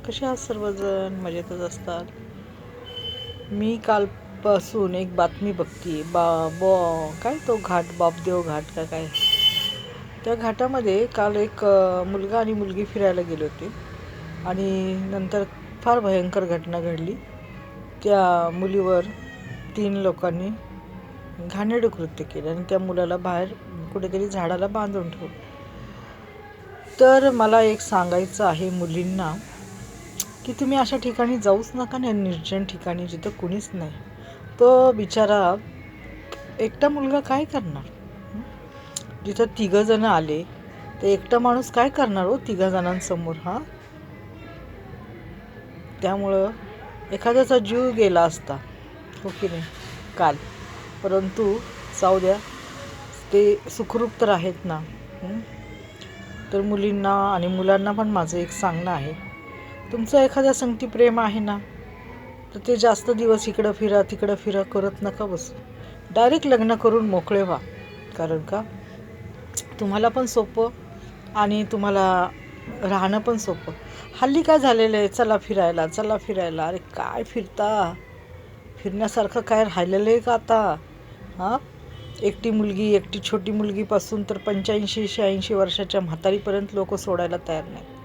कसे आहात सर्वजण? मजेतच असतात. मी कालपासून एक बातमी बघते काय तो घाट, बापदेव घाट का काय, त्या घाटामध्ये काल एक मुलगा आणि मुलगी फिरायला गेले होते आणि नंतर फार भयंकर घटना घडली. त्या मुलीवर 3 लोकांनी घाणेरडे कृत्य केले आणि त्या मुलाला बाहेर कुठेतरी झाडाला बांधून ठेवलं. तर मला एक सांगायचं आहे मुलींना, की तुम्ही अशा ठिकाणी जाऊच नका ना, निर्जन ठिकाणी जिथं कुणीच नाही. तो बिचारा एकटा मुलगा काय करणार? जिथं 3 जण आले, ते एकटा माणूस काय करणार हो 3 जणांसमोर? त्यामुळं एखाद्याचा जीव गेला असता, हो की नाही, काल. परंतु जाऊ द्या, ते सुखरूप तर आहेत ना. तर मुलींना आणि मुलांना पण माझं एक सांगणं आहे, तुमचं एखाद्या संगती प्रेम आहे ना, तर ते जास्त दिवस इकडं फिरा तिकडं फिरा करत नका बसू. डायरेक्ट लग्न करून मोकळे व्हा. कारण का, तुम्हाला पण सोपं आणि तुम्हाला राहणं पण सोपं. हल्ली काय झालेलं आहे, चला फिरायला चला फिरायला. अरे काय फिरता? फिरण्यासारखं काय राहिलेलं आहे का आता? एकटी मुलगी, एकटी छोटी मुलगीपासून तर 85-86 वर्षाच्या म्हातारीपर्यंत लोक सोडायला तयार नाहीत.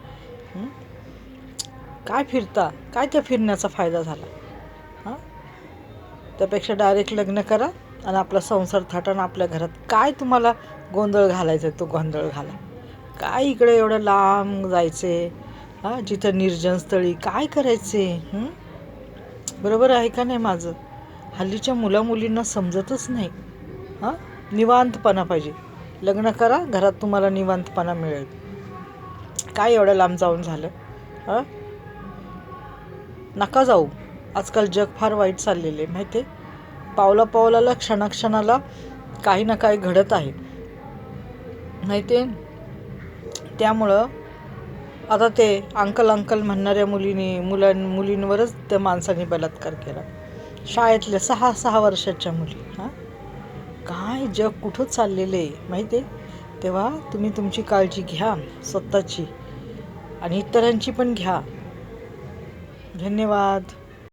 काय फिरता? काय त्या फिरण्याचा फायदा झाला? त्यापेक्षा डायरेक्ट लग्न करा आणि आपला संसार थाटानं आपल्या घरात. काय तुम्हाला गोंधळ घालायचा आहे तो गोंधळ घाला. काय इकडे एवढं लांब जायचे? जिथं निर्जन स्थळी काय करायचे? बरोबर आहे का नाही माझं? हल्लीच्या मुलींना समजतच नाही. निवांतपणा पाहिजे. लग्न करा, घरात तुम्हाला निवांतपणा मिळेल. काय एवढं लांब जाऊन झालं? नका जाऊ. आजकाल जग फार वाईट चाललेलं आहे, माहिती आहे. पावलापावलाला, क्षणाक्षणाला काही ना काही घडत आहे, माहिती आहे. त्यामुळं आता ते अंकल म्हणणाऱ्या मुलींवरच त्या माणसाने बलात्कार केला. शाळेतल्या 6 वर्षाच्या मुली. काय जग कुठं चाललेलं आहे, माहिती आहे. तेव्हा तुम्ही तुमची काळजी घ्या, स्वतःची आणि इतरांची पण घ्या. धन्यवाद.